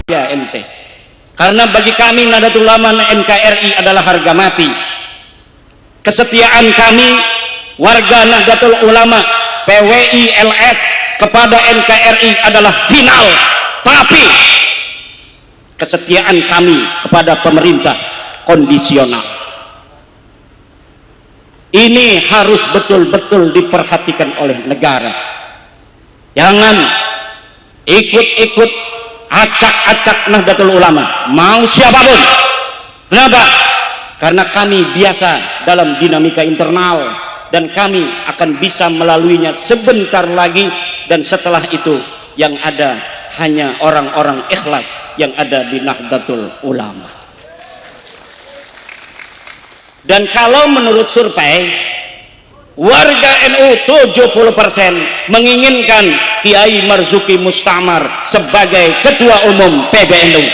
bahagia ente. Karena bagi kami Nahdlatul Ulama NKRI adalah harga mati. Kesetiaan kami warga Nahdlatul Ulama PWI LS kepada NKRI adalah final, tapi kesetiaan kami kepada pemerintah kondisional. Ini harus betul-betul diperhatikan oleh negara. Jangan ikut-ikut acak-acak Nahdlatul Ulama, mau siapapun. Kenapa? Karena kami biasa dalam dinamika internal dan kami akan bisa melaluinya sebentar lagi, dan setelah itu yang ada hanya orang-orang ikhlas yang ada di Nahdlatul Ulama. Dan kalau menurut survei warga NU 70% menginginkan Kiai Marzuki Mustamar sebagai ketua umum PBNU.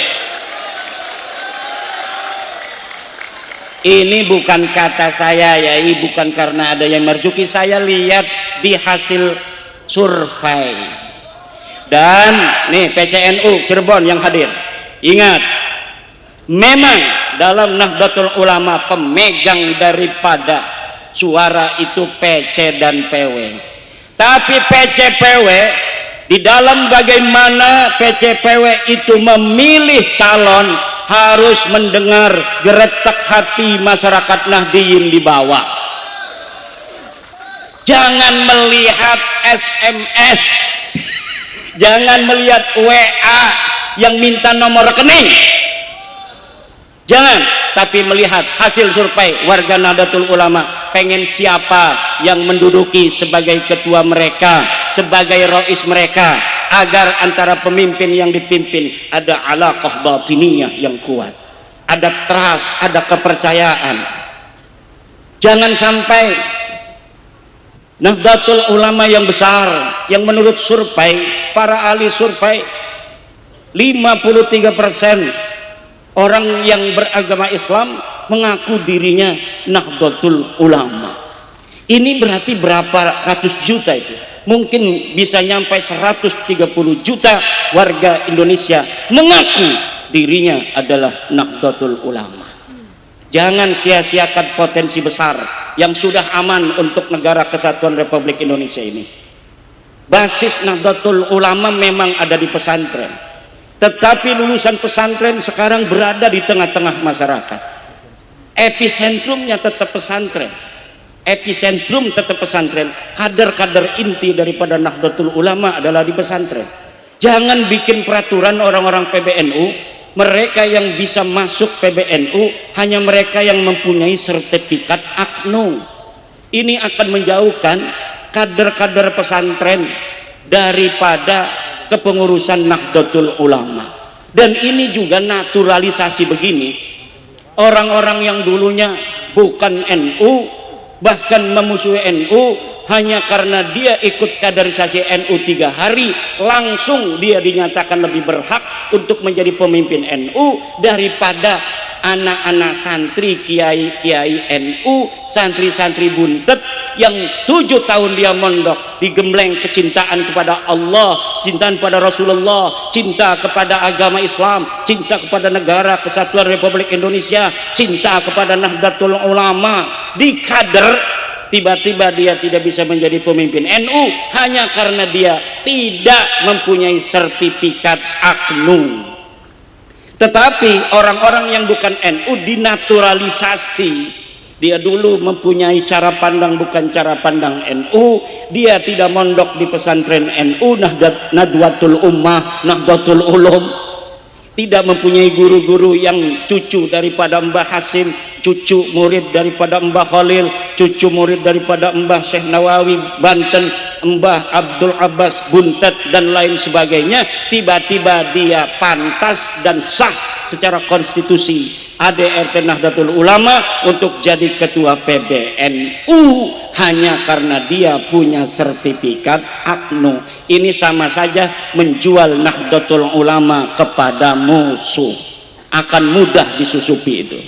Ini bukan kata saya ya, ini bukan karena ada yang Marzuki, saya lihat di hasil survei. Dan nih PCNU Cirebon yang hadir, ingat, memang dalam Nahdlatul Ulama pemegang daripada suara itu PC dan PW. Tapi PC PW di dalam bagaimana PC PW itu memilih calon harus mendengar geretak hati masyarakat Nahdiyin di bawah. Jangan melihat SMS, jangan melihat WA yang minta nomor rekening, jangan, tapi melihat hasil survei warga Nahdlatul Ulama pengen siapa yang menduduki sebagai ketua mereka, sebagai rois mereka, agar antara pemimpin yang dipimpin ada alaqah batiniyah yang kuat, ada trust, ada kepercayaan. Jangan sampai Nahdlatul Ulama yang besar, yang menurut survei, para ahli survei 53% orang yang beragama Islam mengaku dirinya Nahdlatul Ulama. Ini berarti berapa ratus juta itu? Mungkin bisa nyampai 130 juta warga Indonesia mengaku dirinya adalah Nahdlatul Ulama. Jangan sia-siakan potensi besar yang sudah aman untuk negara kesatuan Republik Indonesia ini. Basis Nahdlatul Ulama memang ada di pesantren, tetapi lulusan pesantren sekarang berada di tengah-tengah masyarakat. Episentrumnya tetap pesantren, epicentrum tetap pesantren. Kader-kader inti daripada Nahdlatul Ulama adalah di pesantren. Jangan bikin peraturan orang-orang PBNU, mereka yang bisa masuk PBNU hanya mereka yang mempunyai sertifikat AKNU. Ini akan menjauhkan kader-kader pesantren daripada kepengurusan Nahdlatul Ulama. Dan ini juga naturalisasi begini, orang-orang yang dulunya bukan NU, bahkan memusuhi NU, hanya karena dia ikut kaderisasi NU 3 hari langsung dia dinyatakan lebih berhak untuk menjadi pemimpin NU daripada anak-anak santri kiai-kiai NU, santri-santri buntet yang 7 tahun dia mondok digembleng kecintaan kepada Allah, cintaan pada Rasulullah, cinta kepada agama Islam, cinta kepada negara kesatuan Republik Indonesia, cinta kepada Nahdlatul Ulama. Di kader tiba-tiba dia tidak bisa menjadi pemimpin NU hanya karena dia tidak mempunyai sertifikat AKNU. Tetapi orang-orang yang bukan NU dinaturalisasi. Dia dulu mempunyai cara pandang bukan cara pandang NU. Dia tidak mondok di pesantren NU, Nahdlatul Ummah, Nahdlatul Ulum. Tidak mempunyai guru-guru yang cucu daripada Mbah Hasim, cucu murid daripada Mbah Khalil, cucu murid daripada Mbah Syekh Nawawi Banten, Mbah Abdul Abbas Buntet dan lain sebagainya. Tiba-tiba dia pantas dan sah secara konstitusi ADRT Nahdlatul Ulama untuk jadi ketua PBNU hanya karena dia punya sertifikat AKNU. Ini sama saja menjual Nahdlatul Ulama kepada musuh. Akan mudah disusupi itu.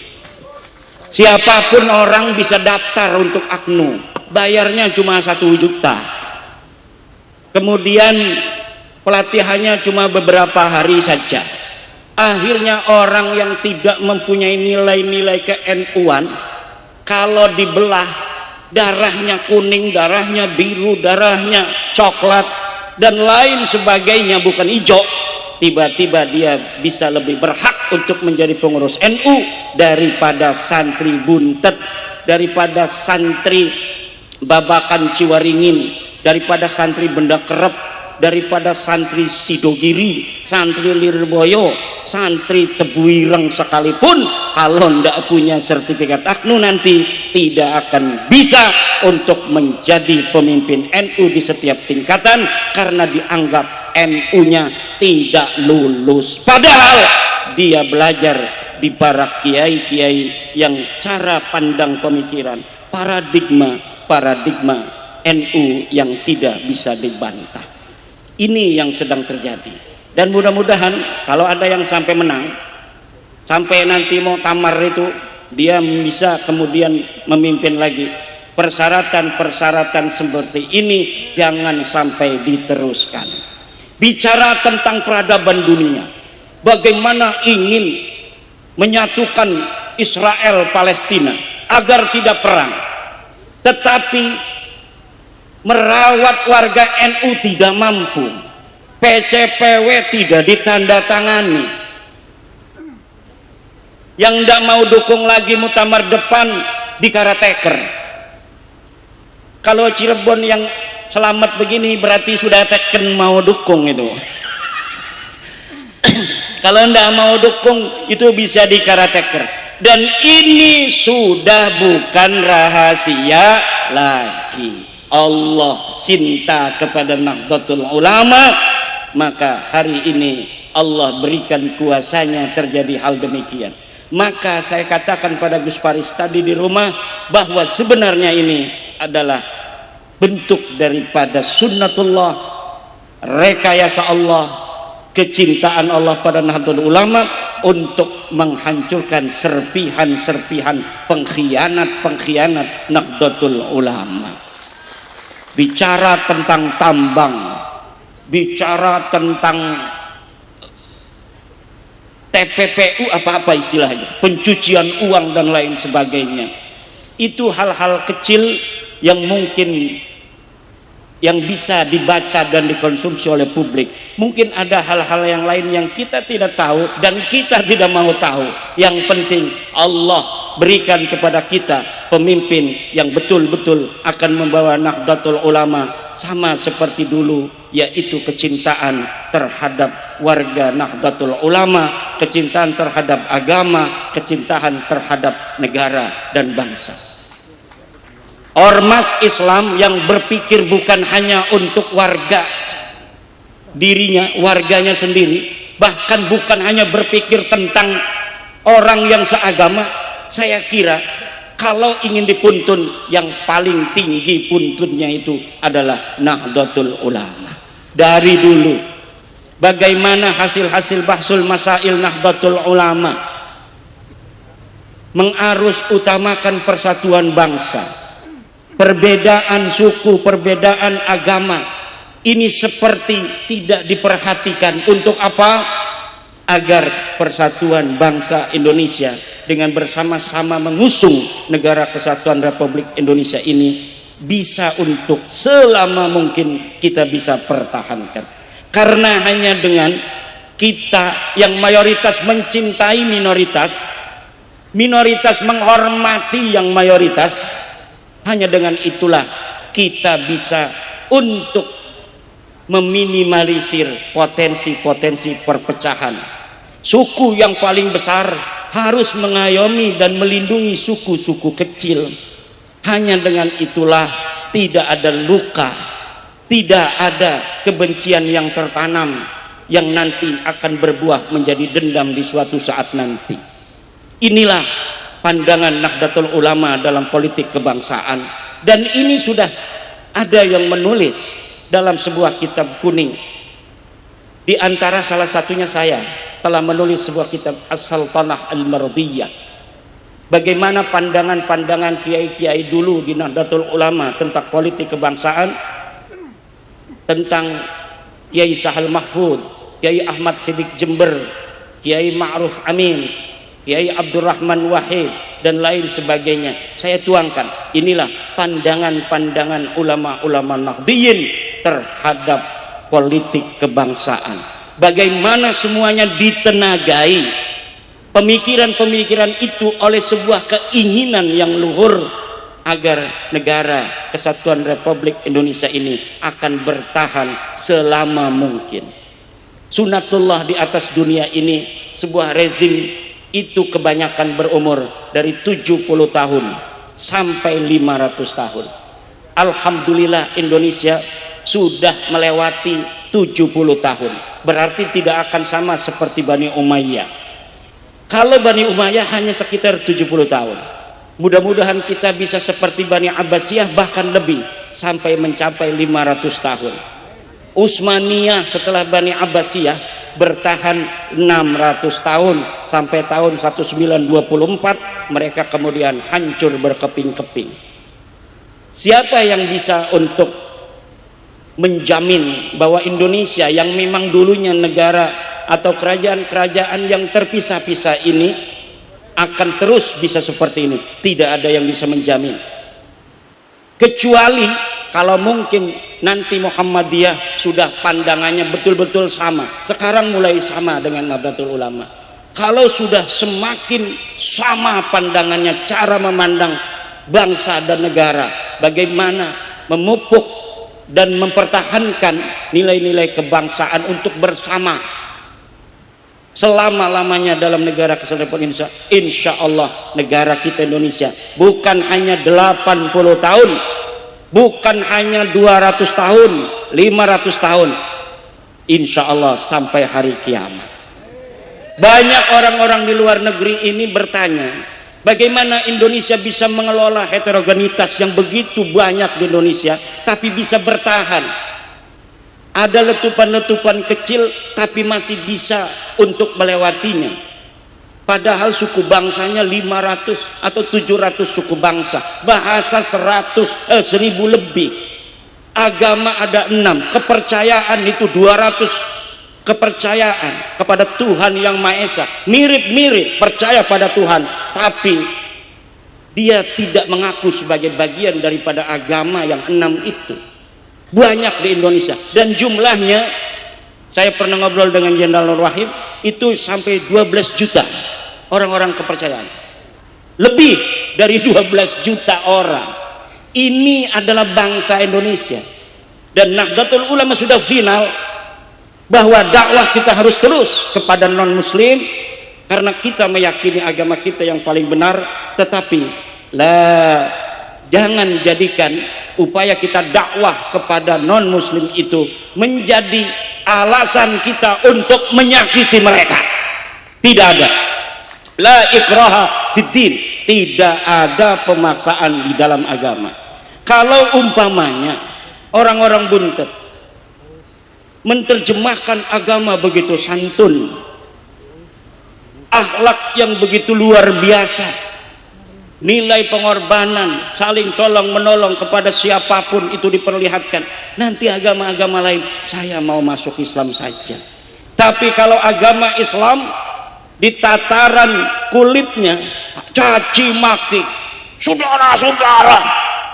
Siapapun orang bisa daftar untuk AKNU, bayarnya cuma 1 juta. Kemudian pelatihannya cuma beberapa hari saja. Akhirnya orang yang tidak mempunyai nilai-nilai ke-NU-an kalau dibelah, darahnya kuning, darahnya biru, darahnya coklat dan lain sebagainya, bukan hijau, tiba-tiba dia bisa lebih berhak untuk menjadi pengurus NU daripada santri buntet, daripada santri Babakan Ciwaringin, daripada santri Benda Kerep, daripada santri Sidogiri, santri Lirboyo, santri Tebuireng sekalipun, kalau tidak punya sertifikat AKNU nanti tidak akan bisa untuk menjadi pemimpin NU di setiap tingkatan, karena dianggap NU-nya tidak lulus, padahal dia belajar di para kiai-kiai yang cara pandang pemikiran, paradigma NU yang tidak bisa dibantah. Ini yang sedang terjadi, dan mudah-mudahan kalau ada yang sampai menang, sampai nanti mau tamar itu, dia bisa kemudian memimpin lagi. Persyaratan-persyaratan seperti ini jangan sampai diteruskan. Bicara tentang peradaban dunia, bagaimana ingin menyatukan Israel Palestina agar tidak perang, tetapi merawat warga NU tidak mampu, PCPW tidak ditandatangani. Yang tidak mau dukung lagi muktamar depan di Karateker. Kalau Cirebon yang selamat begini berarti sudah teken mau dukung itu. Kalau tidak mau dukung itu bisa di Karateker. Dan ini sudah bukan rahasia lagi. Allah cinta kepada Nahdlatul Ulama, maka hari ini Allah berikan kuasanya terjadi hal demikian. Maka saya katakan pada Gus Paris tadi di rumah bahwa sebenarnya ini adalah bentuk daripada sunnatullah, rekayasa Allah, kecintaan Allah pada Nahdlatul Ulama untuk menghancurkan serpihan-serpihan pengkhianat Nahdlatul Ulama. Bicara tentang tambang, bicara tentang TPPU, apa-apa istilahnya, pencucian uang dan lain sebagainya, itu hal-hal kecil yang mungkin yang bisa dibaca dan dikonsumsi oleh publik. Mungkin ada hal-hal yang lain yang kita tidak tahu dan kita tidak mau tahu. Yang penting Allah berikan kepada kita pemimpin yang betul-betul akan membawa Nahdlatul Ulama sama seperti dulu, yaitu kecintaan terhadap warga Nahdlatul Ulama, kecintaan terhadap agama, kecintaan terhadap negara dan bangsa. Ormas Islam yang berpikir bukan hanya untuk warga dirinya, warganya sendiri, bahkan bukan hanya berpikir tentang orang yang seagama. Saya kira kalau ingin dipuntun, yang paling tinggi puntunnya itu adalah Nahdlatul Ulama. Dari dulu bagaimana hasil-hasil bahsul masail Nahdlatul Ulama mengarus utamakan persatuan bangsa, perbedaan suku, perbedaan agama ini seperti tidak diperhatikan. Untuk apa? Agar persatuan bangsa Indonesia dengan bersama-sama mengusung negara kesatuan Republik Indonesia ini bisa untuk selama mungkin kita bisa pertahankan. Karena hanya dengan kita yang mayoritas mencintai minoritas, minoritas menghormati yang mayoritas, hanya dengan itulah kita bisa untuk meminimalisir potensi-potensi perpecahan. Suku yang paling besar harus mengayomi dan melindungi suku-suku kecil. Hanya dengan itulah tidak ada luka, tidak ada kebencian yang tertanam yang nanti akan berbuah menjadi dendam di suatu saat nanti. Inilah pandangan Nahdlatul Ulama dalam politik kebangsaan, dan ini sudah ada yang menulis dalam sebuah kitab kuning. Di antara salah satunya saya telah menulis sebuah kitab As-Sultanah Al-Mardiyah. Bagaimana pandangan-pandangan kiai-kiai dulu di Nahdlatul Ulama tentang politik kebangsaan, tentang Kiai Sahal Mahfud, Kiai Ahmad Siddiq Jember, Kiai Ma'ruf Amin, Kiai Abdurrahman Wahid, dan lain sebagainya. Saya tuangkan, inilah pandangan-pandangan ulama-ulama Nahdliyin terhadap politik kebangsaan. Bagaimana semuanya ditenagai pemikiran-pemikiran itu oleh sebuah keinginan yang luhur agar negara Kesatuan Republik Indonesia ini akan bertahan selama mungkin. Sunatullah di atas dunia ini, sebuah rezim itu kebanyakan berumur dari 70 tahun sampai 500 tahun. Alhamdulillah Indonesia sudah melewati 70 tahun. Berarti tidak akan sama seperti Bani Umayyah. Kalau Bani Umayyah hanya sekitar 70 tahun. Mudah-mudahan kita bisa seperti Bani Abbasiyah, bahkan lebih, sampai mencapai 500 tahun. Utsmaniyah setelah Bani Abbasiyah bertahan 600 tahun sampai tahun 1924 mereka kemudian hancur berkeping-keping. Siapa yang bisa untuk menjamin bahwa Indonesia yang memang dulunya negara atau kerajaan-kerajaan yang terpisah-pisah ini akan terus bisa seperti ini? Tidak ada yang bisa menjamin, kecuali kalau mungkin nanti Muhammadiyah sudah pandangannya betul-betul sama. Sekarang mulai sama dengan Nahdlatul Ulama. Kalau sudah semakin sama pandangannya, cara memandang bangsa dan negara, bagaimana memupuk dan mempertahankan nilai-nilai kebangsaan untuk bersama selama-lamanya dalam negara Kesatuan Republik Indonesia. Insya Allah negara kita Indonesia bukan hanya 80 tahun, bukan hanya 200 tahun, 500 tahun, insya Allah sampai hari kiamat. Banyak orang-orang di luar negeri ini bertanya, bagaimana Indonesia bisa mengelola heterogenitas yang begitu banyak di Indonesia tapi bisa bertahan. Ada letupan-letupan kecil tapi masih bisa untuk melewatinya. Padahal suku bangsanya 500 atau 700 suku bangsa, bahasa 1000 lebih, agama ada 6, kepercayaan itu 200 kepercayaan kepada Tuhan Yang Maha Esa, mirip-mirip percaya pada Tuhan, tapi dia tidak mengaku sebagai bagian daripada agama yang 6 itu. Banyak di Indonesia, dan jumlahnya saya pernah ngobrol dengan Jenderal Nur Wahid, itu sampai 12 juta orang-orang kepercayaan, lebih dari 12 juta orang. Ini adalah bangsa Indonesia, dan Nahdlatul Ulama sudah final bahwa dakwah kita harus terus kepada non muslim karena kita meyakini agama kita yang paling benar. Tetapi jangan jadikan upaya kita dakwah kepada non muslim itu menjadi alasan kita untuk menyakiti mereka. Tidak ada, la ikraha fiddin, tidak ada pemaksaan di dalam agama. Kalau umpamanya orang-orang buntet menerjemahkan agama begitu santun, akhlak yang begitu luar biasa, nilai pengorbanan, saling tolong menolong kepada siapapun itu diperlihatkan, nanti agama-agama lain, saya mau masuk Islam saja. Tapi kalau agama Islam di tataran kulitnya caci maki, saudara-saudara,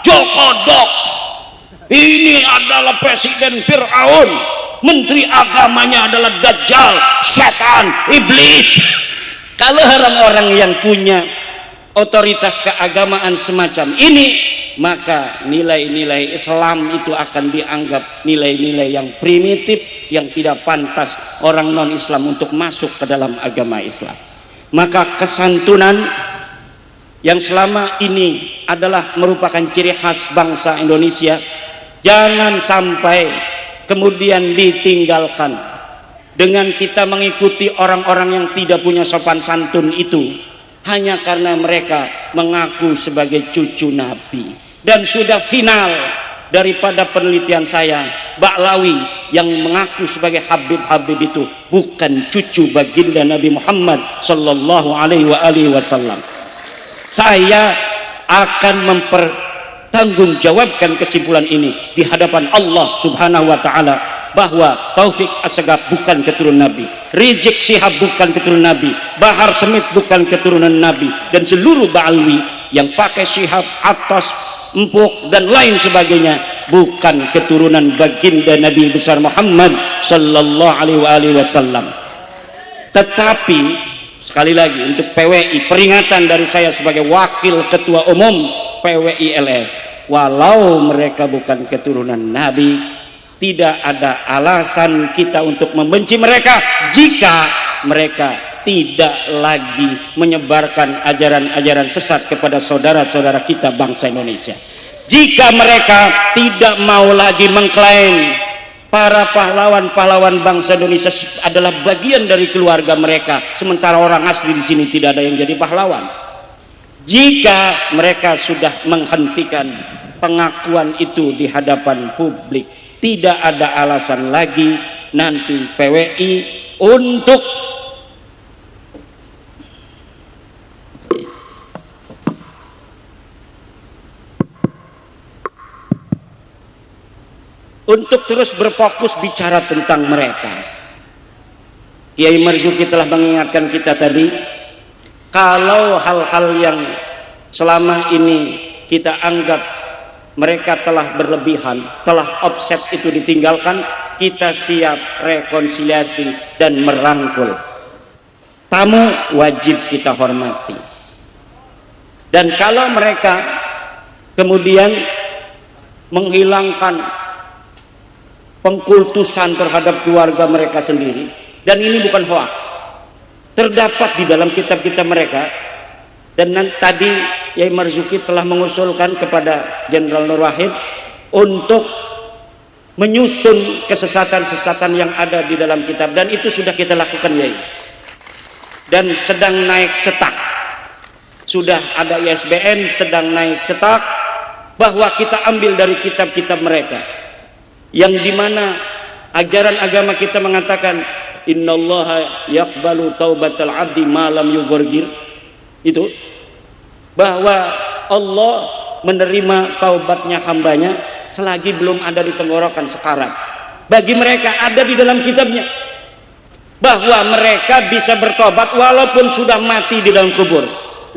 jokodok, ini adalah presiden Fir'aun, menteri agamanya adalah Dajjal, setan, iblis. Kalau orang-orang yang punya otoritas keagamaan semacam ini, maka nilai-nilai Islam itu akan dianggap nilai-nilai yang primitif, yang tidak pantas orang non-Islam untuk masuk ke dalam agama Islam. Maka kesantunan yang selama ini adalah merupakan ciri khas bangsa Indonesia, jangan sampai kemudian ditinggalkan dengan kita mengikuti orang-orang yang tidak punya sopan santun itu hanya karena mereka mengaku sebagai cucu Nabi. Dan sudah final daripada penelitian saya, Ba'lawi yang mengaku sebagai Habib-Habib itu bukan cucu baginda Nabi Muhammad sallallahu alaihi wasallam. Saya akan mempertanggungjawabkan kesimpulan ini di hadapan Allah Subhanahu wa taala bahwa Taufik Assegaf bukan keturunan Nabi, Rizik Syihab bukan keturunan Nabi, Bahar Smith bukan keturunan Nabi, dan seluruh Ba'alwi yang pakai Syihab, Atas, Empuk dan lain sebagainya bukan keturunan baginda Nabi besar Muhammad sallallahu alaihi wasallam. Tetapi sekali lagi untuk PWI, peringatan dari saya sebagai wakil ketua umum PWI LS, walau mereka bukan keturunan Nabi, tidak ada alasan kita untuk membenci mereka jika mereka tidak lagi menyebarkan ajaran-ajaran sesat kepada saudara-saudara kita bangsa Indonesia. Jika mereka tidak mau lagi mengklaim para pahlawan-pahlawan bangsa Indonesia adalah bagian dari keluarga mereka, sementara orang asli di sini tidak ada yang jadi pahlawan. Jika mereka sudah menghentikan pengakuan itu di hadapan publik, tidak ada alasan lagi nanti PWI untuk terus berfokus bicara tentang mereka. Kiai Marzuki telah mengingatkan kita tadi, kalau hal-hal yang selama ini kita anggap mereka telah berlebihan, telah offset itu ditinggalkan, kita siap rekonsiliasi dan merangkul. Tamu wajib kita hormati. Dan kalau mereka kemudian menghilangkan pengkultusan terhadap keluarga mereka sendiri, dan ini bukan hoax, terdapat di dalam kitab-kitab mereka. Dan tadi Yai Marzuki telah mengusulkan kepada Jenderal Nur Wahid untuk menyusun kesesatan-kesesatan yang ada di dalam kitab, dan itu sudah kita lakukan Yai, dan sedang naik cetak, sudah ada ISBN sedang naik cetak, bahwa kita ambil dari kitab-kitab mereka yang dimana ajaran agama kita mengatakan innallaha yaqbalu taubatal abdi ma lam yughargir, itu bahwa Allah menerima taubatnya hambanya selagi belum ada di tenggorokan sekarat. Bagi mereka ada di dalam kitabnya bahwa mereka bisa bertobat walaupun sudah mati di dalam kubur,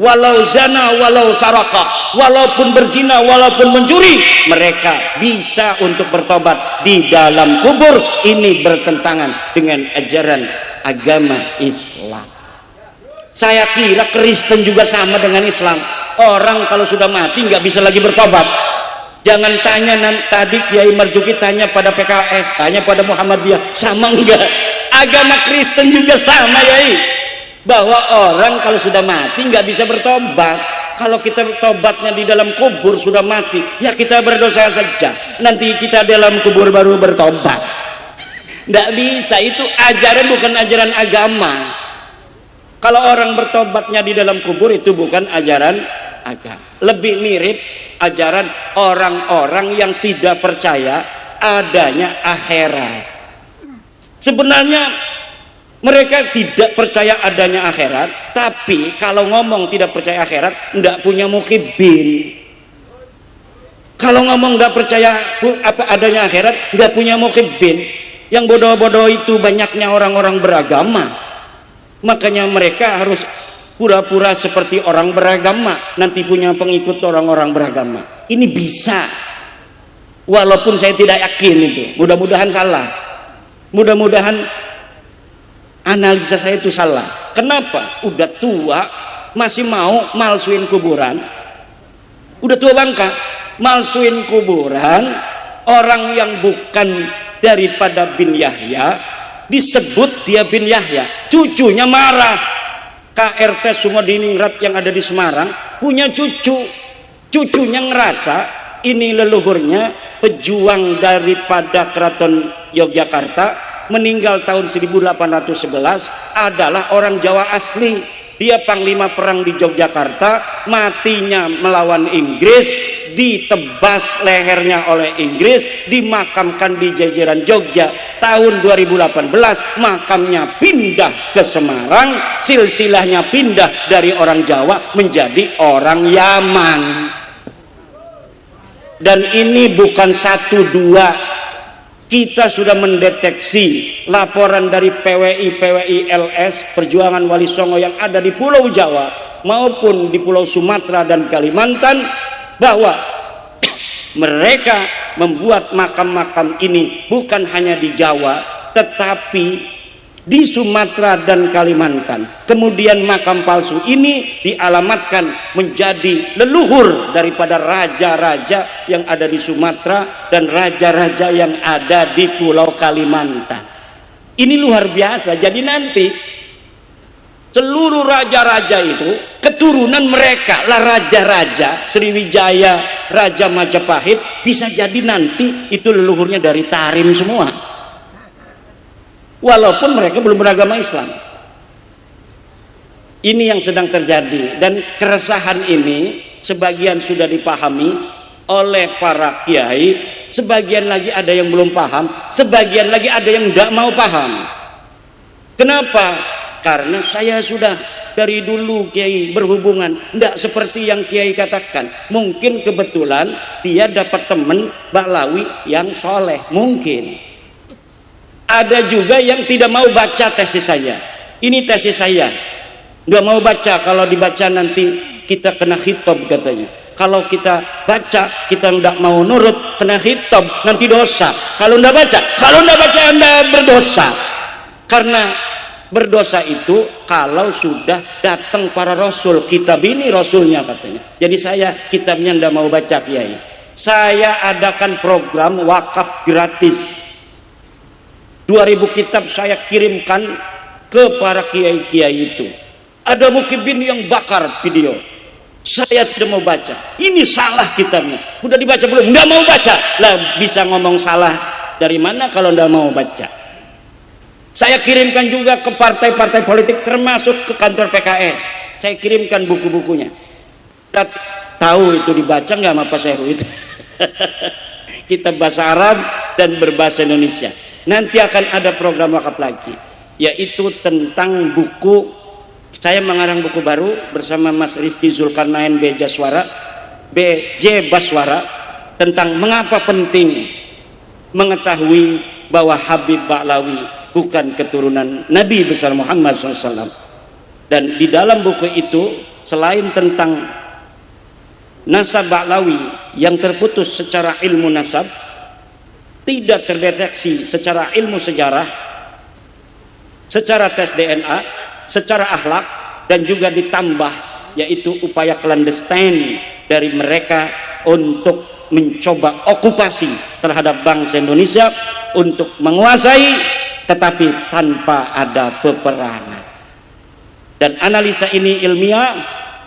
walau zana, walau saraka, walaupun berzina, walaupun mencuri, mereka bisa untuk bertobat di dalam kubur. Ini bertentangan dengan ajaran agama Islam. Saya kira Kristen juga sama dengan Islam. Orang kalau sudah mati nggak bisa lagi bertobat. Jangan tanya tadi Kiai Marzuki tanya pada PKS, tanya pada Muhammadiyah, sama enggak? Agama Kristen juga sama Yai, bahwa orang kalau sudah mati nggak bisa bertobat. Kalau kita tobatnya di dalam kubur sudah mati, ya kita berdosa saja, nanti kita dalam kubur baru bertobat. Nggak bisa, itu ajaran bukan ajaran agama. Kalau orang bertobatnya di dalam kubur itu bukan ajaran agama, lebih mirip ajaran orang-orang yang tidak percaya adanya akhirat. Sebenarnya mereka tidak percaya adanya akhirat, tapi kalau ngomong tidak percaya akhirat, tidak punya mukibin. Kalau ngomong tidak percaya apa adanya akhirat, tidak punya mukibin. Yang bodoh-bodoh itu banyaknya orang-orang beragama. Makanya mereka harus pura-pura seperti orang beragama, nanti punya pengikut orang-orang beragama. Ini bisa, walaupun saya tidak yakin itu. Mudah-mudahan salah. Mudah-mudahan analisa saya itu salah. Kenapa? Udah tua masih mau malsuin kuburan. Udah tua bangka, malsuin kuburan. Orang yang bukan daripada bin Yahya disebut dia bin Yahya. Cucunya marah. KRT Sumodiningrat yang ada di Semarang punya cucu. Cucunya ngerasa ini leluhurnya pejuang daripada Keraton Yogyakarta, meninggal tahun 1811, adalah orang Jawa asli. Dia panglima perang di Yogyakarta, matinya melawan Inggris, ditebas lehernya oleh Inggris, dimakamkan di jajaran Jogja. Tahun 2018 makamnya pindah ke Semarang, silsilahnya pindah dari orang Jawa menjadi orang Yaman. Dan ini bukan 1 2 Kita sudah mendeteksi laporan dari PWI LS Perjuangan Wali Songo yang ada di Pulau Jawa maupun di Pulau Sumatera dan Kalimantan, bahwa mereka membuat makam-makam ini bukan hanya di Jawa tetapi di Sumatera dan Kalimantan. Kemudian makam palsu ini dialamatkan menjadi leluhur daripada raja-raja yang ada di Sumatera dan raja-raja yang ada di Pulau Kalimantan. Ini luar biasa. Jadi nanti seluruh raja-raja itu keturunan mereka lah raja-raja. Sriwijaya, Raja Majapahit, bisa jadi nanti itu leluhurnya dari Tarim semua, walaupun mereka belum beragama Islam. Ini yang sedang terjadi, dan keresahan ini sebagian sudah dipahami oleh para kiai, sebagian lagi ada yang belum paham, sebagian lagi ada yang tidak mau paham. Kenapa? Karena saya sudah dari dulu kiai berhubungan, tidak seperti yang kiai katakan. Mungkin kebetulan dia dapat teman Baklawi yang soleh, mungkin. Ada juga yang tidak mau baca tesis saya. Ini tesis saya, nggak mau baca. Kalau dibaca nanti kita kena khitab katanya. Kalau kita baca kita nggak mau nurut, kena khitab, nanti dosa. Kalau nggak baca Anda berdosa. Karena berdosa itu kalau sudah datang para rasul, kitab ini rasulnya katanya. Jadi saya kitabnya nggak mau baca kiai. Saya adakan program wakaf gratis. 2000 kitab saya kirimkan ke para kiai-kiai itu. Ada mukibin yang bakar video. Saya tidak mau baca. Ini salah kitabnya. Udah dibaca belum? Nggak mau baca. Lah bisa ngomong salah dari mana kalau nggak mau baca? Saya kirimkan juga ke partai-partai politik termasuk ke kantor PKS. Saya kirimkan buku-bukunya. Kita tahu itu dibaca nggak sama Pak Seru itu? Kitab bahasa Arab dan berbahasa Indonesia. Nanti akan ada program wakaf lagi, yaitu tentang buku. Saya mengarang buku baru bersama Mas Rifki Zulkarnain BJ Baswara tentang mengapa penting mengetahui bahwa Habib Baklawi bukan keturunan Nabi besar Muhammad SAW. Dan di dalam buku itu selain tentang nasab Baklawi yang terputus secara ilmu nasab, tidak terdeteksi secara ilmu sejarah, secara tes DNA, secara akhlak, dan juga ditambah yaitu upaya clandestine dari mereka untuk mencoba okupasi terhadap bangsa Indonesia untuk menguasai, tetapi tanpa ada peperangan. Dan analisa ini ilmiah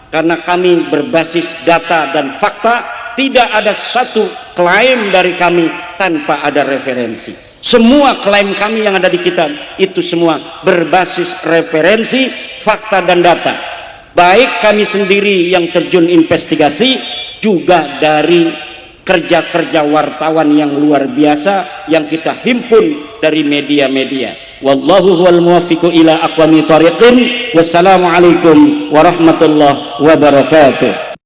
karena kami berbasis data dan fakta. Tidak ada satu klaim dari kami tanpa ada referensi. Semua klaim kami yang ada di kitab itu semua berbasis referensi, fakta dan data. Baik kami sendiri yang terjun investigasi, juga dari kerja-kerja wartawan yang luar biasa yang kita himpun dari media-media. Wallahu huwal muwaffiqu ila aqwamit thariqin. Wassalamualaikum warahmatullahi wabarakatuh.